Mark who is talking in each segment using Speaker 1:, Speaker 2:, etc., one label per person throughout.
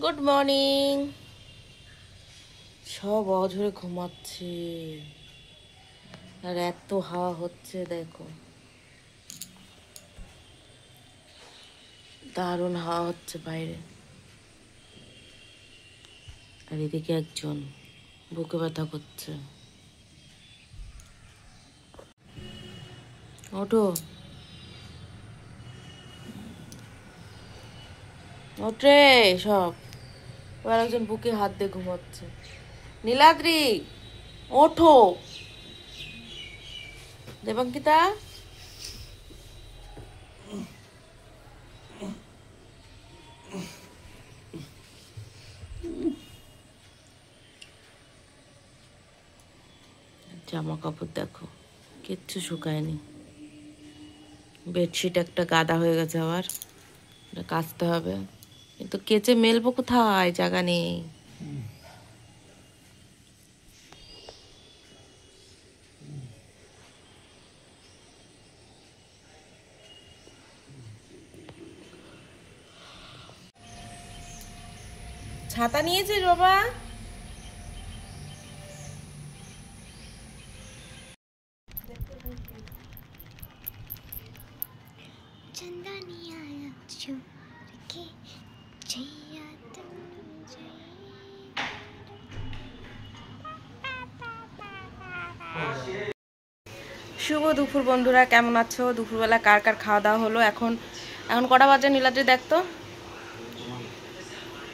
Speaker 1: Good morning. সব অঝরে ঘুমাচ্ছে আর এত হাওয়া হচ্ছে, দেখো দারুণ হাওয়া হচ্ছে বাইরে। আর এদিকে একজন বুকে ব্যথা করছে। ওঠো ওঠে সব। এবার একজন বুকে হাত দিয়ে ঘুমাচ্ছে। নীলাদ্রি ওঠো। দেবাঙ্কিতা জামা কাপড় দেখো কিচ্ছু শুকায়নি। বেডশিট একটা গাদা হয়ে গেছে, আবার এটা কাচতে হবে, কিন্তু কেচে মেলবো কোথায়, জায়গা নেই। ছাতা নিয়েছিস বাবা? শুভ দুপুর বন্ধুরা, কেমন আছো? দুপুরবেলা কার কার খাওয়া দাওয়া হলো? এখন কটা বাজে নীলাদ্রি দেখতো?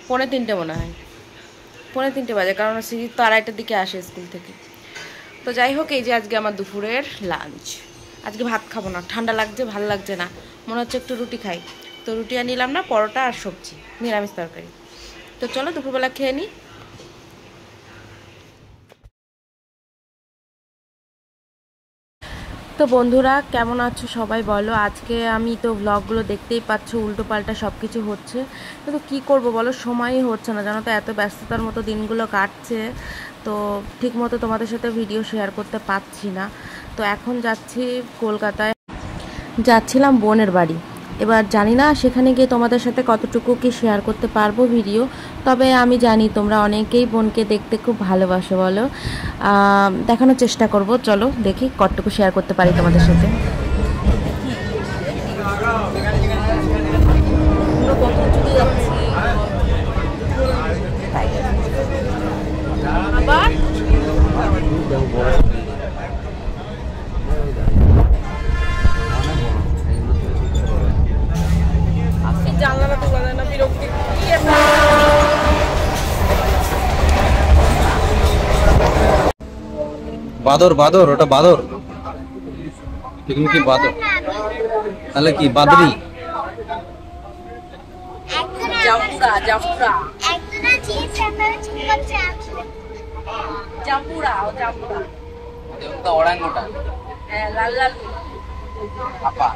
Speaker 1: 2:45 মনে হয়, 2:45 বাজে, কারণ সিরিজ তো 2:30টার দিকে আসে স্কুল থেকে। তো যাই হোক, এই যে আজকে আমার দুপুরের লাঞ্চ। আজকে ভাত খাবো না, ঠান্ডা লাগছে, ভাল লাগছে না, মনে হচ্ছে একটু রুটি খাই। তো রুটি আর নিলাম না, পরোটা আর সবজি, নিরামিষ তরকারি। তো চলো দুপুরবেলা খেয়ে নিই। তো বন্ধুরা কেমন আছো সবাই বলো। আজকে আমি তো ব্লগগুলো দেখতেই পাচ্ছ, উল্টো পাল্টা সব কিছু হচ্ছে, কিন্তু কী করব বলো, সময়ই হচ্ছে না জানো তো, এত ব্যস্ততার মতো দিনগুলো কাটছে, তো ঠিক মতো তোমাদের সাথে ভিডিও শেয়ার করতে পারছি না। তো এখন যাচ্ছি কলকাতায়, যাচ্ছিলাম বোনের বাড়ি। এবার জানি না সেখানে গিয়ে তোমাদের সাথে কতটুকু কি শেয়ার করতে পারবো ভিডিও, তবে আমি জানি তোমরা অনেকেই বোনকে দেখতে খুব ভালোবাসো বলো। দেখানোর চেষ্টা করব, চলো দেখি কতটুকু শেয়ার করতে পারি তোমাদের সাথে।
Speaker 2: বাদর বাদর, ওটা বাদর, পিকনিকি বাদর, তাহলে কি বাদরি?
Speaker 1: জাম্পুরা জাম্পুরা
Speaker 2: ওরাঙ্গুটা,
Speaker 1: হ্যাঁ, লাল লাল
Speaker 2: আপা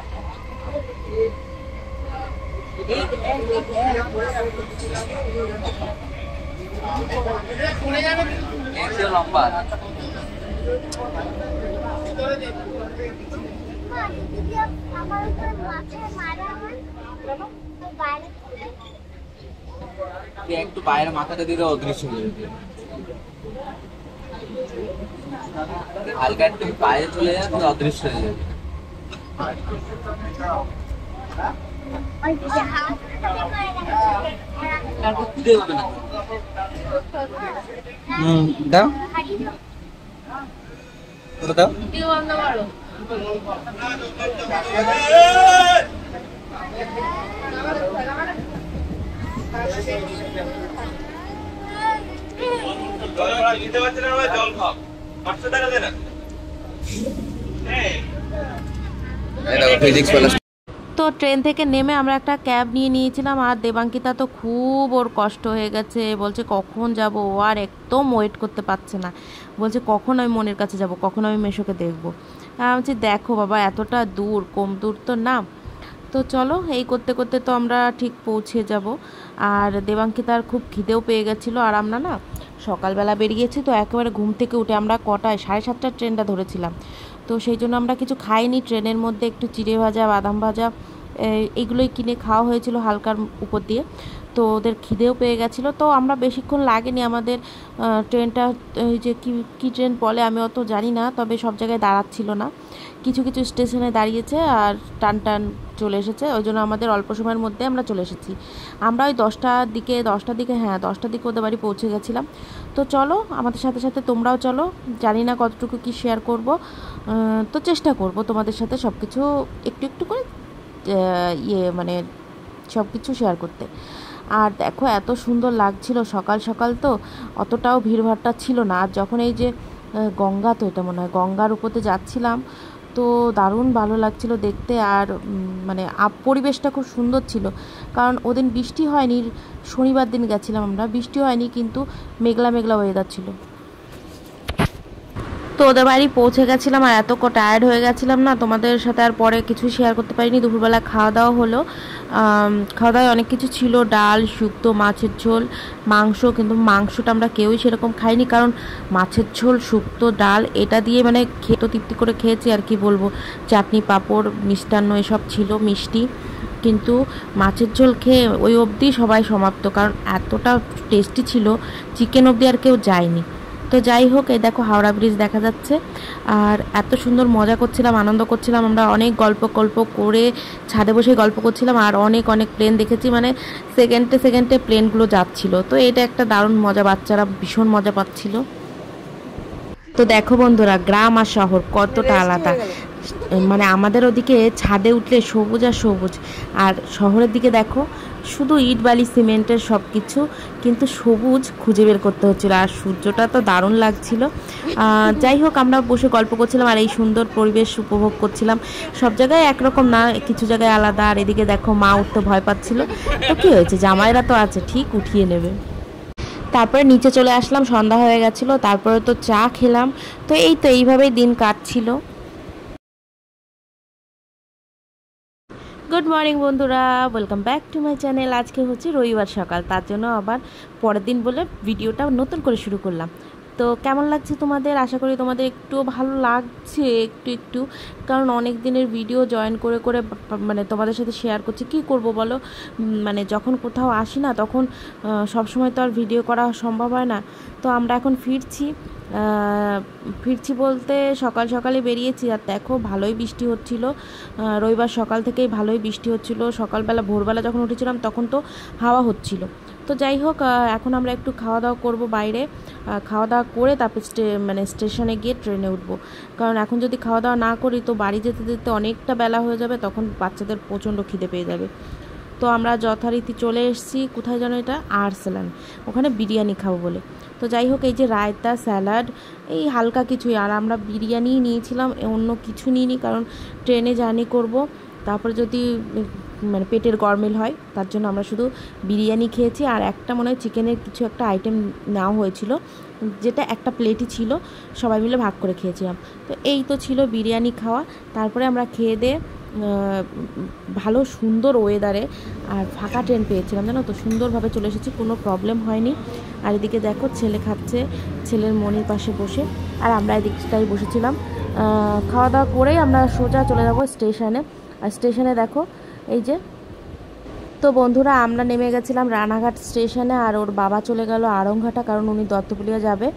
Speaker 2: লম্বা। একটু পায়ের মাথাটা দিলে অদৃশ্য হয়ে যাবে, হালকা একটু পায়ে চলে যাবে অদৃশ্য হয়ে যাবে। দাও দাও,
Speaker 1: তো ট্রেন থেকে নেমে আমরা একটা ক্যাব নিয়ে নিয়েছিলাম, আর দেবাঙ্কিতা তো খুব ওর কষ্ট হয়ে গেছে, বলছে কখন যাব, ও আর একদম ওয়েট করতে পারছে না, বলছে কখন আমি মনের কাছে যাব, কখন আমি মেশোকে দেখবো। আমি বলছি দেখো বাবা, এতটা দূর, কম দূর তো না। তো চলো, এই করতে করতে তো আমরা ঠিক পৌঁছে যাব। আর দেবাঙ্কিতার খুব খিদেও পেয়ে গেছিলো, আর আমরা না সকালবেলা বেরিয়েছি, তো একেবারে ঘুম থেকে উঠে আমরা কটায় 7:30টার ট্রেনটা ধরেছিলাম, তো সেই জন্য আমরা কিছু খাইনি। ট্রেনের মধ্যে একটু চিড়ে ভাজা, বাদাম ভাজা এইগুলোই কিনে খাওয়া হয়েছিল হালকার উপর দিয়ে। তো ওদের খিদেও পেয়ে গেছিলো, তো আমরা বেশিক্ষণ লাগেনি আমাদের ট্রেনটা। এই যে কী ট্রেন বলে আমি অত জানি না, তবে সব জায়গায় দাঁড়াচ্ছিল না, কিছু কিছু স্টেশনে দাঁড়িয়েছে আর টান টান চলে এসেছে। ওই জন্য আমাদের অল্প সময়ের মধ্যে আমরা চলে এসেছি। আমরা ওই 10টার দিকে ওদের বাড়ি পৌঁছে গেছিলাম। তো চলো আমাদের সাথে সাথে তোমরাও চলো, জানি না কতটুকু কি শেয়ার করব, তো চেষ্টা করব তোমাদের সাথে সব কিছু একটু একটু করে মানে সব কিছু শেয়ার করতে। আর দেখো এত সুন্দর লাগছিল, সকাল সকাল তো অতটাও ভিড়ভাড়টা ছিল না। আর যখন এই যে গঙ্গা, তো এটা মনে হয় গঙ্গার উপরে যাচ্ছিলাম, তো দারুণ ভালো লাগছিল দেখতে। আর মানে পরিবেশটা খুব সুন্দর ছিল, কারণ ওদিন বৃষ্টি হয়নি, শনিবার দিন গেছিলাম আমরা, বৃষ্টি হয়নি কিন্তু মেঘলা মেঘলা ওয়েদার ছিল। তো ওদের বাড়ি পৌঁছে গেছিলাম আর এত টায়ার্ড হয়ে গেছিলাম না, তোমাদের সাথে আর পরে কিছু শেয়ার করতে পারিনি। দুপুরবেলা খাওয়া দাওয়া হলো, খাওয়া দাওয়ায় অনেক কিছু ছিল, ডাল, শুক্তো, মাছের ঝোল, মাংস। কিন্তু মাংসটা আমরা কেউই সেরকম খাইনি, কারণ মাছের ঝোল, শুক্তো, ডাল এটা দিয়ে মানে খেতে তৃপ্তি করে খেয়েছি আর কি বলবো। চাটনি, পাঁপড়, মিষ্টান্ন এসব ছিল, মিষ্টি। কিন্তু মাছের ঝোল খেয়ে ওই অবধি সবাই সমাপ্ত, কারণ এতটা টেস্টি ছিল, চিকেন অবধি আর কেউ যায়নি। তো যাই হোক, এই দেখো হাওড়া ব্রিজ দেখা যাচ্ছে। আর এত সুন্দর মজা করছিলাম, আনন্দ করছিলাম, আমরা অনেক গল্প করে ছাদে বসে গল্প করছিলাম। আর অনেক অনেক প্লেন দেখেছি, মানে সেকেন্ডে সেকেন্ডে প্লেনগুলো যাচ্ছিল। তো এটা একটা দারুণ মজা, বাচ্চারা ভীষণ মজা পাচ্ছিল। তো দেখো বন্ধুরা, গ্রাম আর শহর কতটা আলাদা। মানে আমাদের ওদিকে ছাদে উঠলে সবুজ আর সবুজ, আর শহরের দিকে দেখো শুধু ইট বালি সিমেন্টের সব কিছু, কিন্তু সবুজ খুঁজে বের করতে হচ্ছিল। আর সূর্যটা তো দারুণ লাগছিল। যাই হোক, আমরা বসে গল্প করছিলাম আর এই সুন্দর পরিবেশ উপভোগ করছিলাম। সব জায়গায় একরকম না, কিছু জায়গায় আলাদা। আর এদিকে দেখো মা উঠতে ভয় পাচ্ছিল, তো কী হয়েছে, জামাইরা তো আছে, ঠিক উঠিয়ে নেবে। তারপরে নিচে চলে আসলাম, সন্ধ্যা হয়ে গেছিলো, তারপরে তো চা খেলাম। তো এই তো এইভাবেই দিন কাটছিল। গুড মর্নিং বন্ধুরা, welcome back to my channel. আজকে হচ্ছে রবিবার সকাল, তার জন্য আবার পরের দিন বলে ভিডিওটা নতুন করে শুরু করলাম। তো কেমন লাগছে তোমাদের? আশা করি তোমাদের একটু ভালো লাগছে, একটু একটু, কারণ অনেক দিনের ভিডিও জয়েন করে মানে তোমাদের সাথে শেয়ার করছি। কি করব বলো, মানে যখন কোথাও আসি না তখন সবসময় তো আর ভিডিও করা সম্ভব হয় না। তো আমরা এখন ফিরছি বলতে সকাল সকালে বেরিয়েছি। আর দেখো ভালোই বৃষ্টি হচ্ছিল, রবিবার সকাল থেকেই ভালোই বৃষ্টি হচ্ছিল। সকালবেলা ভোরবেলা যখন উঠেছিলাম তখন তো হাওয়া হচ্ছিল। তো যাই হোক, এখন আমরা একটু খাওয়া দাওয়া করবো বাইরে, খাওয়া দাওয়া করে তারপর মানে স্টেশনে গিয়ে ট্রেনে উঠবো। কারণ এখন যদি খাওয়া দাওয়া না করি তো বাড়ি যেতে যেতে অনেকটা বেলা হয়ে যাবে, তখন বাচ্চাদের প্রচণ্ড খিদে পেয়ে যাবে। তো আমরা যথারীতি চলে এসেছি, কোথায় যেন এটা, আর্সেলান, ওখানে বিরিয়ানি খাবো বলে। তো যাই হোক, এই যে রায়তা, স্যালাড, এই হালকা কিছুই। আর আমরা বিরিয়ানিই নিয়েছিলাম, অন্য কিছু নিইনি, কারণ ট্রেনে জার্নি করব, তারপরে যদি মানে পেটের গরমিল হয়, তার জন্য আমরা শুধু বিরিয়ানি খেয়েছি। আর একটা মনে হয় চিকেনের কিছু একটা আইটেম নেওয়া হয়েছিল, যেটা একটা প্লেটই ছিল, সবাই মিলে ভাগ করে খেয়েছিলাম। তো এই তো ছিল বিরিয়ানি খাওয়া। তারপরে আমরা খেয়ে দিয়ে ভালো সুন্দর ওয়েদারে আর ফাঁকা ট্রেন পেয়েছিলাম, জানো তো, সুন্দরভাবে চলে এসেছি, কোনো প্রবলেম হয়নি। আর এদিকে দেখো ছেলে খাচ্ছে, ছেলের মনির পাশে বসে, আর আমরা এদিকটাই বসেছিলাম। খাওয়া দাওয়া করেই আমরা সোজা চলে যাব স্টেশনে। আর স্টেশনে দেখো এই যে, তো বন্ধুরা আমরা নেমে গেছিলাম রানাঘাট স্টেশনে, আর ওর বাবা চলে গেল আড়ংঘাটা, কারণ উনি দত্তপুলিয়া যাবে।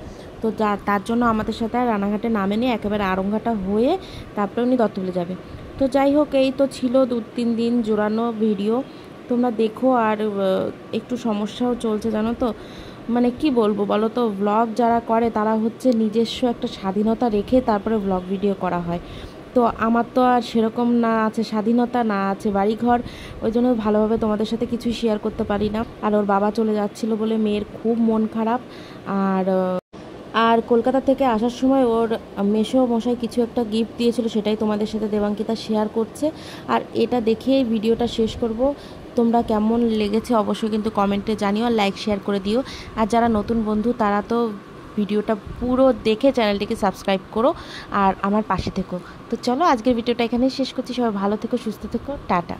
Speaker 1: তো তার জন্য আমাদের সাথে রানাঘাটে নামেনি, একেবারে আড়ংঘাটা হয়ে তারপরে উনি দত্তপুলিয়া যাবে। তো যাই হোক, এই তো ছিল 2-3 দিন জোড়ানো ভিডিও, তোমরা দেখো। আর একটু সমস্যাও চলছে, জানো তো, মানে কি বলবো বলো তো, ব্লগ যারা করে তারা হচ্ছে নিজস্ব একটা স্বাধীনতা রেখে তারপরে ব্লগ ভিডিও করা হয়। তো আমার তো আর সেরকম না আছে স্বাধীনতা, না আছে বাড়িঘর, ওই জন্য ভালোভাবে তোমাদের সাথে কিছুই শেয়ার করতে পারি না। আর ওর বাবা চলে যাচ্ছিলো বলে মেয়ের খুব মন খারাপ। আর কলকাতা থেকে আসার সময় ওর মেসো মশাই কিছু একটা গিফট দিয়েছিল, সেটাই তোমাদের সাথে দেবাঙ্কিতা শেয়ার করছে। আর এটা দেখে ভিডিওটা শেষ করব। তোমরা কেমন লেগেছে অবশ্যই কিন্তু কমেন্টে জানিও, আর লাইক শেয়ার করে দিও। আর যারা নতুন বন্ধু তারা তো ভিডিওটা পুরো দেখে চ্যানেলটিকে সাবস্ক্রাইব করো আর আমার পাশে থেকো। তো চলো আজকের ভিডিওটা এখানেই শেষ করছি। সবাই ভালো থেকো, সুস্থ থেকো, টাটা।